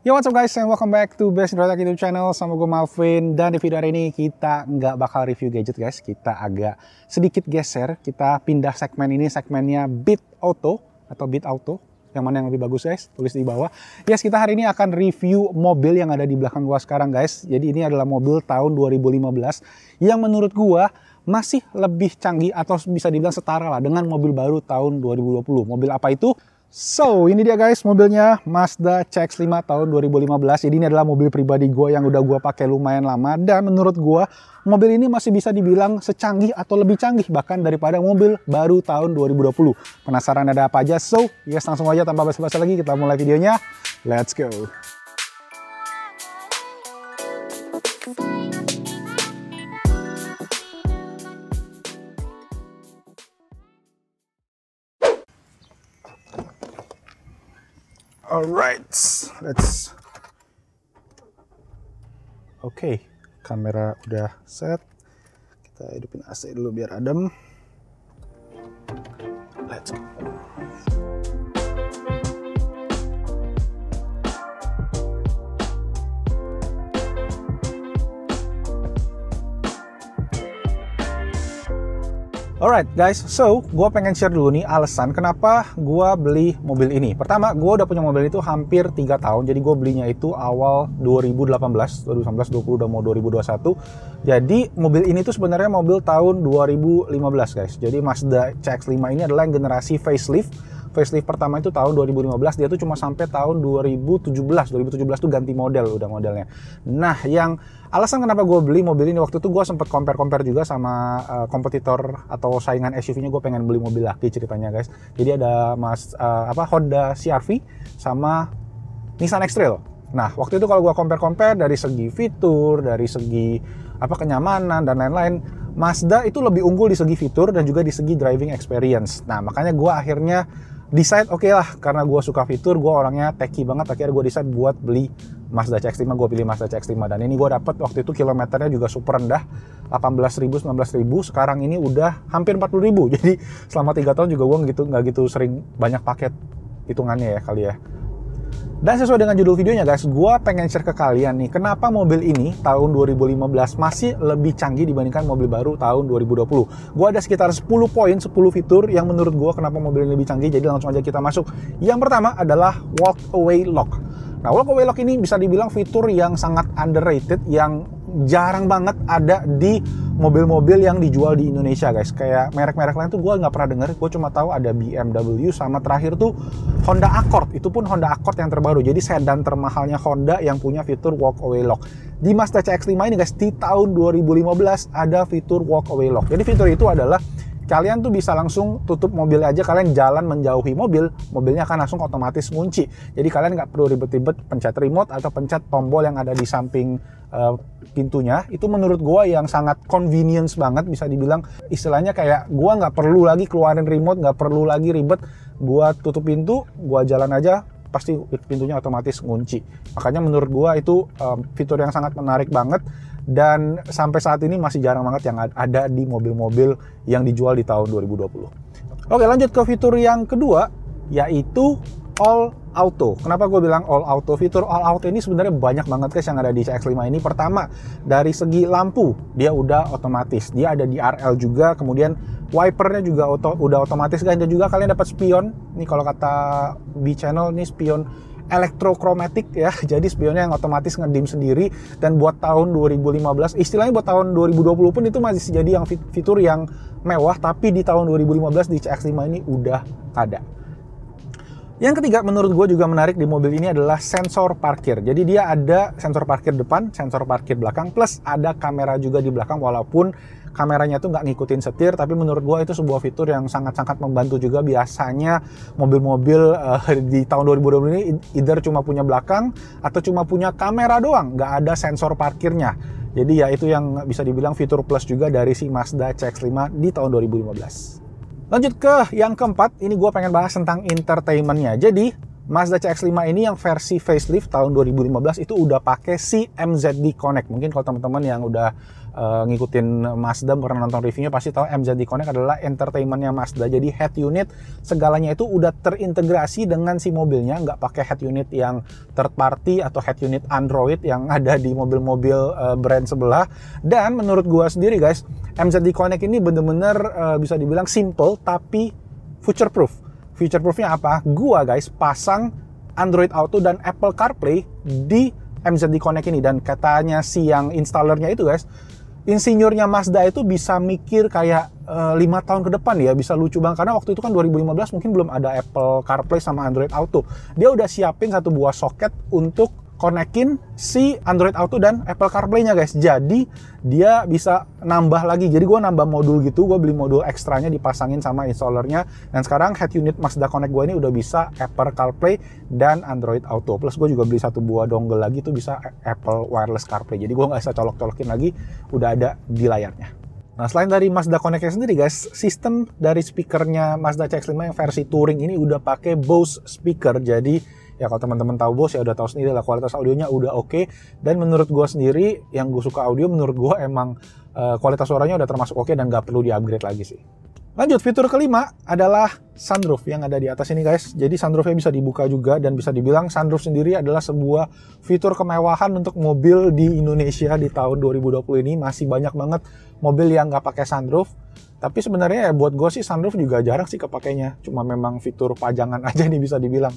Yo, what's up guys, and welcome back to Best in Rotak YouTube channel. Sama gue Malvin. Dan di video hari ini kita nggak bakal review gadget guys. Kita agak sedikit geser. Kita pindah segmen ini, segmennya Beat Auto atau Beat Auto. Yang mana yang lebih bagus guys, tulis di bawah. Yes, kita hari ini akan review mobil yang ada di belakang gua sekarang guys. Jadi ini adalah mobil tahun 2015 yang menurut gua masih lebih canggih atau bisa dibilang setara lah dengan mobil baru tahun 2020. Mobil apa itu? So, ini dia guys mobilnya, Mazda CX-5 tahun 2015. Jadi ini adalah mobil pribadi gue yang udah gue pakai lumayan lama. Dan menurut gue, mobil ini masih bisa dibilang secanggih atau lebih canggih bahkan daripada mobil baru tahun 2020. Penasaran ada apa aja? So, yes, langsung aja tanpa basa-basi lagi kita mulai videonya. Let's go! Alright, let's. Oke, kamera udah set. Kita hidupin AC dulu biar adem. Let's go. Alright guys, so gue pengen share dulu nih alasan kenapa gue beli mobil ini. Pertama, gue udah punya mobil itu hampir 3 tahun. Jadi gue belinya itu awal 2018, 2019, 20 udah mau 2021. Jadi mobil ini tuh sebenarnya mobil tahun 2015 guys. Jadi Mazda CX-5 ini adalah yang generasi facelift. Facelift pertama itu tahun 2015, dia tuh cuma sampai tahun 2017. 2017 tuh ganti model udah modelnya. Nah, yang alasan kenapa gue beli mobil ini waktu itu gue sempet compare juga sama kompetitor atau saingan SUV-nya. Gue pengen beli mobil lagi ceritanya guys. Jadi ada Honda CR-V sama Nissan X-Trail. Nah, waktu itu kalau gue compare dari segi fitur, dari segi kenyamanan dan lain-lain, Mazda itu lebih unggul di segi fitur dan juga di segi driving experience. Nah, makanya gue akhirnya decide, oke lah, karena gue suka fitur, gue orangnya techy banget, akhirnya gue decide buat beli Mazda CX-5. Gue pilih Mazda CX-5 dan ini gue dapet waktu itu kilometernya juga super rendah, 18.000, 19.000. Sekarang ini udah hampir 40.000. Jadi selama 3 tahun juga gue nggak gitu sering banyak paket hitungannya ya kali ya. Dan sesuai dengan judul videonya guys, gue pengen share ke kalian nih, kenapa mobil ini tahun 2015 masih lebih canggih dibandingkan mobil baru tahun 2020. Gue ada sekitar 10 poin, 10 fitur yang menurut gue kenapa mobil ini lebih canggih, jadi langsung aja kita masuk. Yang pertama adalah walk away lock. Nah, walk away lock ini bisa dibilang fitur yang sangat underrated, yang jarang banget ada di mobil-mobil yang dijual di Indonesia guys. Kayak merek-merek lain tuh gue nggak pernah denger, gue cuma tahu ada BMW sama terakhir tuh Honda Accord. Itu pun Honda Accord yang terbaru, jadi sedan termahalnya Honda yang punya fitur walk away lock. Di Mazda CX-5 ini guys, di tahun 2015 ada fitur walk away lock. Jadi fitur itu adalah kalian tuh bisa langsung tutup mobil aja, kalian jalan menjauhi mobil, mobilnya akan langsung otomatis ngunci. Jadi kalian nggak perlu ribet-ribet pencet remote atau pencet tombol yang ada di samping pintunya. Itu menurut gua yang sangat convenience banget, bisa dibilang istilahnya kayak gua nggak perlu lagi keluarin remote, nggak perlu lagi ribet, gua tutup pintu, gua jalan aja, pasti pintunya otomatis ngunci. Makanya menurut gua itu fitur yang sangat menarik banget. Dan sampai saat ini masih jarang banget yang ada di mobil-mobil yang dijual di tahun 2020. Oke, lanjut ke fitur yang kedua, yaitu All Auto. Kenapa gue bilang All Auto? Fitur All Auto ini sebenarnya banyak banget guys yang ada di CX-5 ini. Pertama, dari segi lampu, dia udah otomatis. Dia ada DRL juga, kemudian wipernya juga udah otomatis guys. Dan juga kalian dapat spion. Nih kalau kata B-Channel, nih spion elektrokromatik ya, jadi spionnya yang otomatis ngedim sendiri. Dan buat tahun 2015, istilahnya buat tahun 2020 pun itu masih jadi yang fitur yang mewah, tapi di tahun 2015 di CX-5 ini udah ada. Yang ketiga menurut gue juga menarik di mobil ini adalah sensor parkir. Jadi dia ada sensor parkir depan, sensor parkir belakang, plus ada kamera juga di belakang. Walaupun kameranya tuh nggak ngikutin setir, tapi menurut gue itu sebuah fitur yang sangat-sangat membantu juga. Biasanya mobil-mobil di tahun 2020 ini either cuma punya belakang atau cuma punya kamera doang, nggak ada sensor parkirnya. Jadi ya itu yang bisa dibilang fitur plus juga dari si Mazda CX-5 di tahun 2015. Lanjut ke yang keempat, ini gue pengen bahas tentang entertainment-nya. Jadi Mazda CX-5 ini yang versi facelift tahun 2015 itu udah pakai si MZD Connect. Mungkin kalau teman-teman yang udah ngikutin Mazda, pernah nonton reviewnya, pasti tahu MZD Connect adalah entertainmentnya Mazda. Jadi head unit segalanya itu udah terintegrasi dengan si mobilnya, nggak pakai head unit yang third party atau head unit Android yang ada di mobil-mobil brand sebelah. Dan menurut gua sendiri guys, MZD Connect ini bener-bener bisa dibilang simple tapi future proof. Future proofnya apa? Gua guys pasang Android Auto dan Apple CarPlay di MZD Connect ini, dan katanya si yang installernya itu guys, insinyurnya Mazda itu bisa mikir kayak 5 tahun ke depan ya, bisa lucu banget. Karena waktu itu kan 2015 mungkin belum ada Apple CarPlay sama Android Auto. Dia udah siapin satu buah soket untuk konekin si Android Auto dan Apple CarPlay-nya guys. Jadi dia bisa nambah lagi. Jadi gue nambah modul gitu, gue beli modul ekstranya dipasangin sama installernya. Dan sekarang head unit Mazda Connect gue ini udah bisa Apple CarPlay dan Android Auto. Plus gue juga beli satu buah dongle lagi tuh bisa Apple Wireless CarPlay. Jadi gue nggak bisa colok-colokin lagi, udah ada di layarnya. Nah, selain dari Mazda Connect sendiri guys, sistem dari speakernya Mazda CX-5 yang versi touring ini udah pakai Bose speaker. Jadi ya kalau teman-teman tahu Bose ya udah tahu sendiri lah, kualitas audionya udah oke. Dan menurut gue sendiri, yang gue suka audio, menurut gue emang kualitas suaranya udah termasuk oke dan nggak perlu di-upgrade lagi sih. Lanjut, fitur kelima adalah sunroof yang ada di atas ini guys. Jadi sunroofnya bisa dibuka juga, dan bisa dibilang sunroof sendiri adalah sebuah fitur kemewahan untuk mobil di Indonesia di tahun 2020 ini. Masih banyak banget mobil yang nggak pakai sunroof. Tapi sebenarnya ya buat gue sih sunroof juga jarang sih kepakainya. Cuma memang fitur pajangan aja nih bisa dibilang.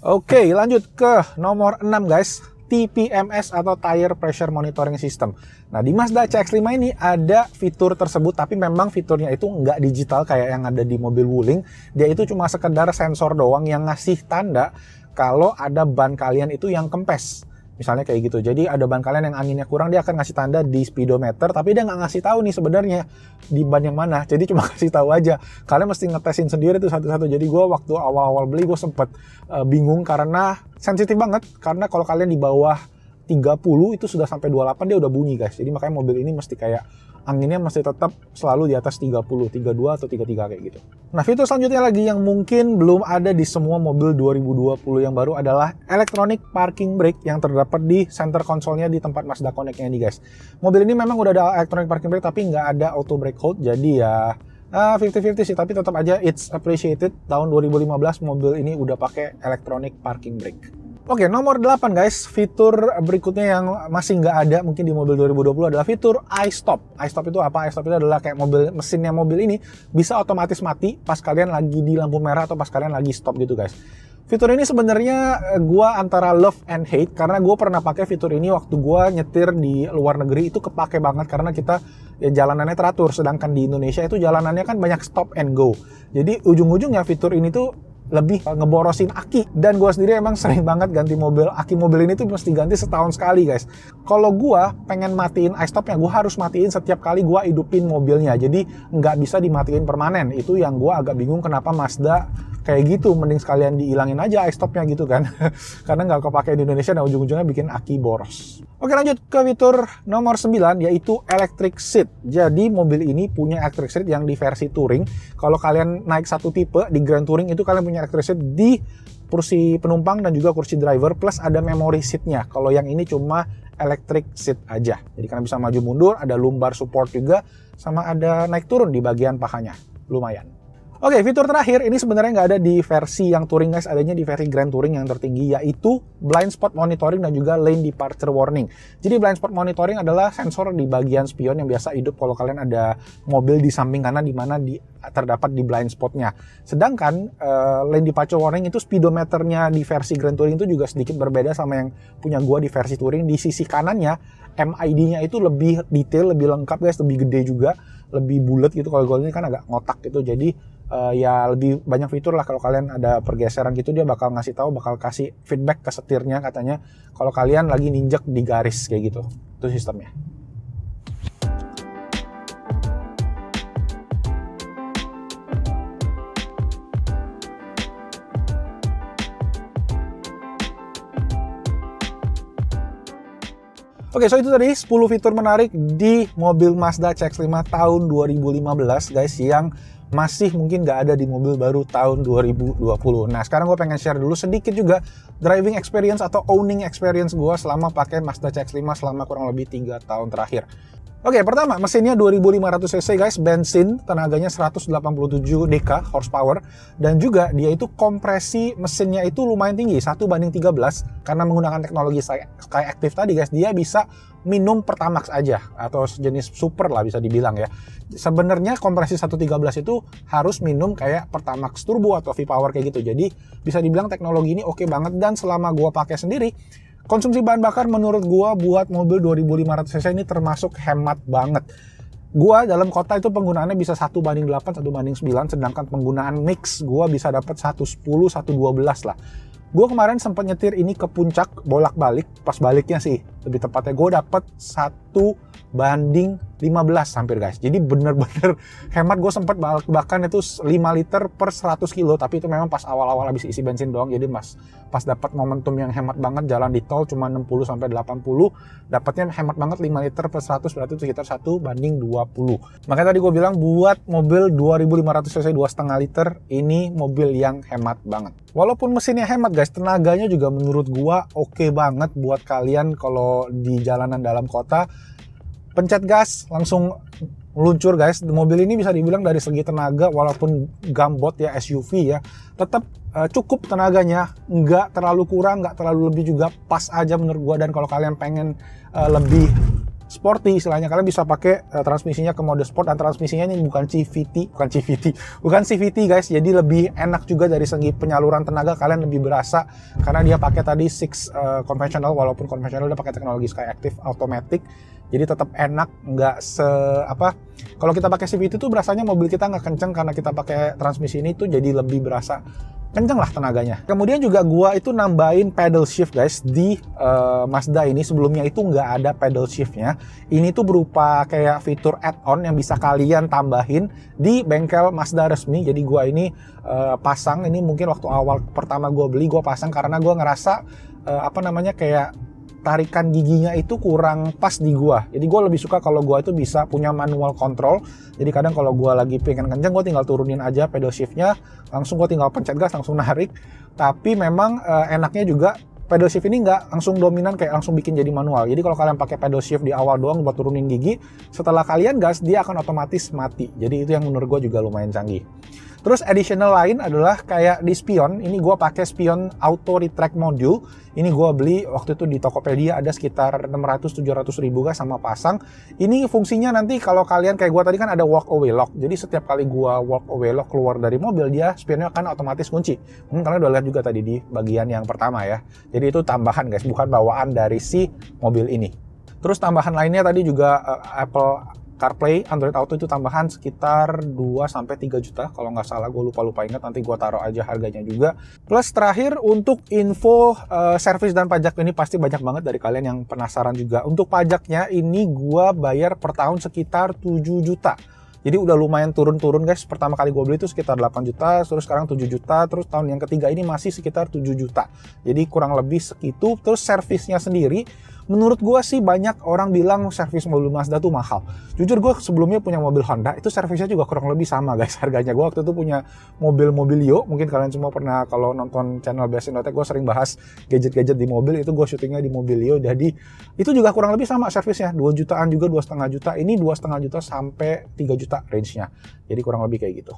Oke, lanjut ke nomor 6 guys, TPMS atau Tire Pressure Monitoring System. Nah, di Mazda CX-5 ini ada fitur tersebut, tapi memang fiturnya itu nggak digital kayak yang ada di mobil Wuling. Dia itu cuma sekedar sensor doang yang ngasih tanda kalau ada ban kalian itu yang kempes. Misalnya kayak gitu. Jadi ada ban kalian yang anginnya kurang, dia akan ngasih tanda di speedometer, tapi dia nggak ngasih tahu nih sebenarnya di ban yang mana. Jadi cuma kasih tahu aja. Kalian mesti ngetesin sendiri tuh satu-satu. Jadi gue waktu awal-awal beli gue sempet bingung karena sensitif banget. Karena kalau kalian di bawah 30 itu sudah sampai 28 dia udah bunyi guys. Jadi makanya mobil ini mesti kayak anginnya mesti tetap selalu di atas 30, 32 atau 33 kayak gitu. Nah, fitur selanjutnya lagi yang mungkin belum ada di semua mobil 2020 yang baru adalah electronic parking brake yang terdapat di center console-nya di tempat Mazda Connect-nya ini guys. Mobil ini memang udah ada electronic parking brake tapi nggak ada auto brake hold, jadi ya 50-50 sih, tapi tetap aja it's appreciated. Tahun 2015 mobil ini udah pakai electronic parking brake. Oke, nomor 8 guys, fitur berikutnya yang masih nggak ada mungkin di mobil 2020 adalah fitur iStop. iStop itu apa? iStop itu adalah kayak mesinnya mobil ini bisa otomatis mati pas kalian lagi di lampu merah atau pas kalian lagi stop gitu guys. Fitur ini sebenarnya gua antara love and hate, karena gua pernah pakai fitur ini waktu gua nyetir di luar negeri, itu kepake banget karena kita ya jalanannya teratur, sedangkan di Indonesia itu jalanannya kan banyak stop and go. Jadi ujung-ujungnya fitur ini tuh lebih ngeborosin aki, dan gue sendiri emang sering banget ganti mobil. Aki mobil ini tuh mesti ganti setahun sekali guys. Kalau gue pengen matiin iStopnya, gue harus matiin setiap kali gue hidupin mobilnya, jadi nggak bisa dimatiin permanen. Itu yang gue agak bingung kenapa Mazda kayak gitu. Mending sekalian dihilangin aja iStopnya gitu kan. Karena nggak kepake di Indonesia dan ujung-ujungnya bikin aki boros. Oke, lanjut ke fitur nomor 9 yaitu electric seat. Jadi mobil ini punya electric seat yang di versi touring. Kalau kalian naik satu tipe di Grand Touring itu kalian punya electric seat di kursi penumpang dan juga kursi driver, plus ada memory seatnya. Kalau yang ini cuma electric seat aja. Jadi kalian bisa maju mundur, ada lumbar support juga, sama ada naik turun di bagian pahanya. Lumayan. Oke, fitur terakhir ini sebenarnya nggak ada di versi yang touring guys, adanya di versi Grand Touring yang tertinggi, yaitu blind spot monitoring dan juga lane departure warning. Jadi blind spot monitoring adalah sensor di bagian spion yang biasa hidup kalau kalian ada mobil di samping kanan di mana terdapat di blind spotnya. Sedangkan lane departure warning itu speedometernya di versi Grand Touring itu juga sedikit berbeda sama yang punya gua di versi touring. Di sisi kanannya MID-nya itu lebih detail, lebih lengkap guys, lebih gede juga, lebih bulat gitu. Kalau gua ini kan agak ngotak gitu, jadi ya lebih banyak fitur lah. Kalau kalian ada pergeseran gitu dia bakal ngasih tahu, bakal kasih feedback ke setirnya katanya kalau kalian lagi ninjek di garis kayak gitu. Itu sistemnya. Oke, so itu tadi 10 fitur menarik di mobil Mazda CX-5 tahun 2015 guys, yang masih mungkin nggak ada di mobil baru tahun 2020. Nah, sekarang gue pengen share dulu sedikit juga driving experience atau owning experience gue selama pakai Mazda CX-5 selama kurang lebih 3 tahun terakhir. Oke, pertama mesinnya 2500 cc guys, bensin, tenaganya 187 dk horsepower, dan juga dia itu kompresi mesinnya itu lumayan tinggi, 1:13, karena menggunakan teknologi Skyactiv tadi guys, dia bisa minum Pertamax aja, atau sejenis super lah bisa dibilang ya. Sebenarnya kompresi 113 itu harus minum kayak Pertamax Turbo atau V-Power kayak gitu, jadi bisa dibilang teknologi ini oke banget, dan selama gua pakai sendiri, konsumsi bahan bakar menurut gua buat mobil 2500 cc ini termasuk hemat banget. Gua dalam kota itu penggunaannya bisa 1:8, 1:9, sedangkan penggunaan mix gua bisa dapat 1:10, 1:12 lah. Gua kemarin sempat nyetir ini ke puncak bolak-balik, pas baliknya sih lebih tepatnya gua dapat 1:15 hampir guys. Jadi bener-bener hemat. Gue sempat bahkan itu 5 liter per 100 kilo, tapi itu memang pas awal-awal habis isi bensin doang. Jadi pas dapat momentum yang hemat banget, jalan di tol cuma 60-80, dapatnya hemat banget 5 liter per 100, berarti itu sekitar 1:20. Makanya tadi gue bilang buat mobil 2500 cc 2,5 liter ini mobil yang hemat banget. Walaupun mesinnya hemat guys, tenaganya juga menurut gue oke banget buat kalian kalau di jalanan dalam kota. Pencet gas langsung meluncur guys. Mobil ini bisa dibilang dari segi tenaga walaupun gambot ya, SUV ya, tetap cukup tenaganya, nggak terlalu kurang, nggak terlalu lebih, juga pas aja menurut gua. Dan kalau kalian pengen lebih sporty istilahnya, kalian bisa pakai transmisinya ke mode sport, dan transmisinya ini bukan CVT guys, jadi lebih enak juga dari segi penyaluran tenaga, kalian lebih berasa karena dia pakai tadi 6 konvensional, walaupun konvensional udah pakai teknologi Skyactiv automatic, jadi tetap enak, nggak kalau kita pakai CVT itu berasanya mobil kita nggak kenceng, karena kita pakai transmisi ini tuh jadi lebih berasa kenceng lah tenaganya. Kemudian juga gua itu nambahin pedal shift guys di Mazda ini. Sebelumnya itu nggak ada pedal shiftnya. Ini tuh berupa kayak fitur add-on yang bisa kalian tambahin di bengkel Mazda resmi. Jadi gua ini pasang, ini mungkin waktu awal pertama gua beli, gua pasang karena gua ngerasa kayak tarikan giginya itu kurang pas di gua. Jadi gua lebih suka kalau gua itu bisa punya manual control. Jadi kadang kalau gua lagi pengen kenceng, gua tinggal turunin aja pedal shiftnya, langsung gua tinggal pencet gas, langsung narik. Tapi memang enaknya juga pedal shift ini nggak langsung dominan kayak langsung bikin jadi manual. Jadi kalau kalian pakai pedal shift di awal doang buat turunin gigi, setelah kalian gas dia akan otomatis mati. Jadi itu yang menurut gua juga lumayan canggih. Terus additional lain adalah kayak di spion, ini gue pakai spion auto retract module. Ini gue beli waktu itu di Tokopedia, ada sekitar 600-700 ribu guys sama pasang. Ini fungsinya nanti kalau kalian kayak gue tadi kan ada walk away lock. Jadi setiap kali gue walk away lock keluar dari mobil, dia spionnya akan otomatis kunci. Kalian udah lihat juga tadi di bagian yang pertama ya. Jadi itu tambahan guys, bukan bawaan dari si mobil ini. Terus tambahan lainnya tadi juga Apple CarPlay, Android Auto itu tambahan sekitar 2-3 juta kalau nggak salah, gue lupa ingat, nanti gue taruh aja harganya juga. Plus terakhir untuk info servis dan pajak, ini pasti banyak banget dari kalian yang penasaran juga. Untuk pajaknya ini gue bayar per tahun sekitar 7 juta. Jadi udah lumayan turun-turun guys. Pertama kali gue beli itu sekitar 8 juta, terus sekarang 7 juta, terus tahun yang ketiga ini masih sekitar 7 juta. Jadi kurang lebih segitu. Terus servisnya sendiri, menurut gue sih banyak orang bilang servis mobil Mazda tuh mahal. Jujur gue sebelumnya punya mobil Honda, itu servisnya juga kurang lebih sama guys harganya. Gue waktu itu punya mobil Mobilio, mungkin kalian semua pernah kalau nonton channel Best in Auto, gue sering bahas gadget-gadget di mobil, itu gue syutingnya di Mobilio. Jadi itu juga kurang lebih sama servisnya, 2 jutaan juga, 2,5 juta. Ini 2,5 juta sampai 3 juta range-nya. Jadi kurang lebih kayak gitu.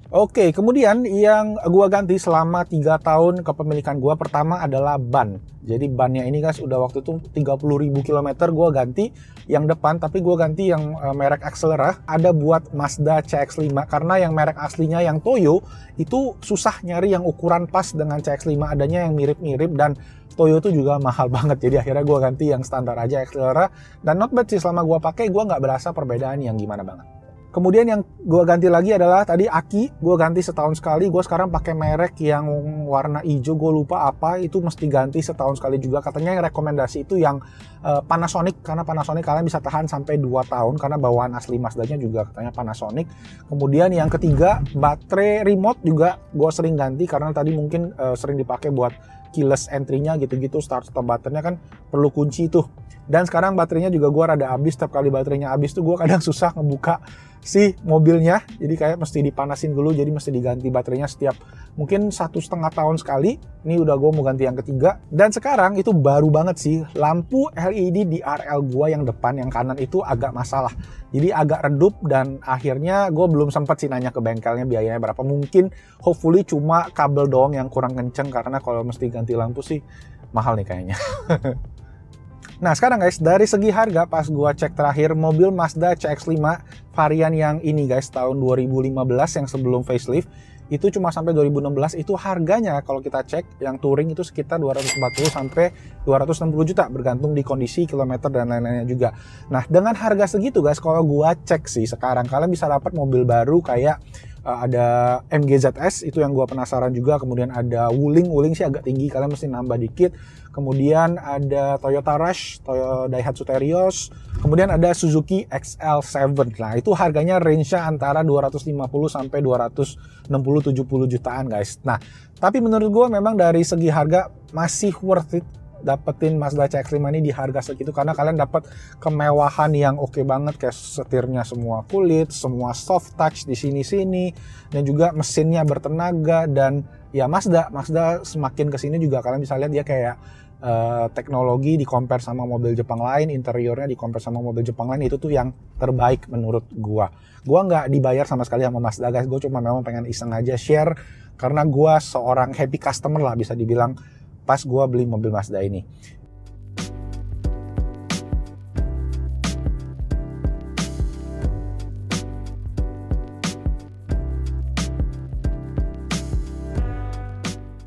Oke, kemudian yang gua ganti selama 3 tahun kepemilikan gua, pertama adalah ban. Jadi bannya ini guys udah waktu itu 30.000 km gua ganti yang depan, tapi gua ganti yang merek Axelera, ada buat Mazda CX-5, karena yang merek aslinya yang Toyo itu susah nyari yang ukuran pas dengan CX-5, adanya yang mirip-mirip, dan Toyo itu juga mahal banget. Jadi akhirnya gua ganti yang standar aja Axelera, dan not bad sih selama gua pakai, gua nggak berasa perbedaan yang gimana banget. Kemudian yang gue ganti lagi adalah tadi aki, gue ganti setahun sekali. Gue sekarang pakai merek yang warna hijau, gue lupa apa, itu mesti ganti setahun sekali juga. Katanya yang rekomendasi itu yang Panasonic, karena Panasonic kalian bisa tahan sampai 2 tahun, karena bawaan asli Mazdanya juga katanya Panasonic. Kemudian yang ketiga, baterai remote juga gue sering ganti, karena tadi mungkin sering dipakai buat keyless entry-nya gitu-gitu, start stop button-nya kan perlu kunci tuh. Dan sekarang baterainya juga gue rada habis, setiap kali baterainya habis tuh gue kadang susah ngebuka si mobilnya. Jadi kayak mesti dipanasin dulu, jadi mesti diganti baterainya setiap mungkin 1,5 tahun sekali. Ini udah gue mau ganti yang ketiga. Dan sekarang itu baru banget sih, lampu LED di RL gue yang depan, yang kanan itu agak masalah. Jadi agak redup dan akhirnya gue belum sempat sih nanya ke bengkelnya biayanya berapa. Mungkin hopefully cuma kabel doang yang kurang kenceng, karena kalau mesti ganti lampu sih mahal nih kayaknya. Nah sekarang guys, dari segi harga pas gua cek terakhir, mobil Mazda CX-5 varian yang ini guys, tahun 2015 yang sebelum facelift, itu cuma sampai 2016, itu harganya kalau kita cek yang touring itu sekitar 240 sampai 260 juta bergantung di kondisi, kilometer dan lain-lainnya juga. Nah dengan harga segitu guys, kalau gua cek sih sekarang kalian bisa dapat mobil baru kayak ada MG ZS, itu yang gua penasaran juga. Kemudian ada Wuling sih agak tinggi, kalian mesti nambah dikit. Kemudian ada Toyota Rush, Toyota Daihatsu Terios. Kemudian ada Suzuki XL7. Nah itu harganya range-nya antara 250 sampai 260-70 jutaan guys. Nah tapi menurut gua memang dari segi harga masih worth it dapetin Mazda CX-5 ini di harga segitu, karena kalian dapat kemewahan yang oke banget, kayak setirnya semua kulit, semua soft touch di sini-sini, dan juga mesinnya bertenaga. Dan ya Mazda semakin kesini juga kalian bisa lihat dia kayak teknologi di compare sama mobil Jepang lain, interiornya di compare sama mobil Jepang lain, itu tuh yang terbaik menurut gua. Gua nggak dibayar sama sekali sama Mazda guys, gua cuma memang pengen iseng aja share, karena gua seorang happy customer lah bisa dibilang pas gue beli mobil Mazda ini.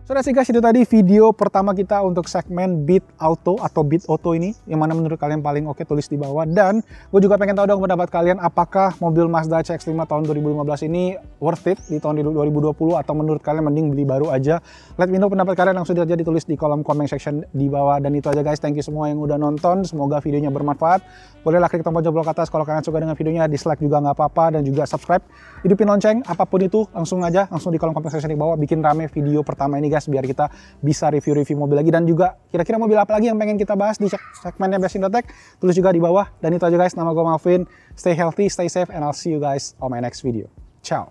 Sudah sih guys, itu tadi video pertama kita untuk segmen Beat Auto atau Beat Auto ini. Yang mana menurut kalian paling oke, tulis di bawah. Dan gue juga pengen tahu dong pendapat kalian, apakah mobil Mazda CX-5 tahun 2015 ini worth it di tahun 2020, atau menurut kalian mending beli baru aja. Let me know pendapat kalian, langsung aja ditulis di kolom comment section di bawah. Dan itu aja guys, thank you semua yang udah nonton. Semoga videonya bermanfaat. Bolehlah klik tombol jempol ke atas kalau kalian suka dengan videonya, dislike juga nggak apa-apa, dan juga subscribe. Hidupin lonceng, apapun itu langsung di kolom comment section di bawah. Bikin rame video pertama ini guys, biar kita bisa review-review mobil lagi. Dan juga kira-kira mobil apa lagi yang pengen kita bahas di segmennya Best Indotech, tulis juga di bawah. Dan itu aja guys, nama gue Malvin. Stay healthy, stay safe, and I'll see you guys on my next video. Ciao.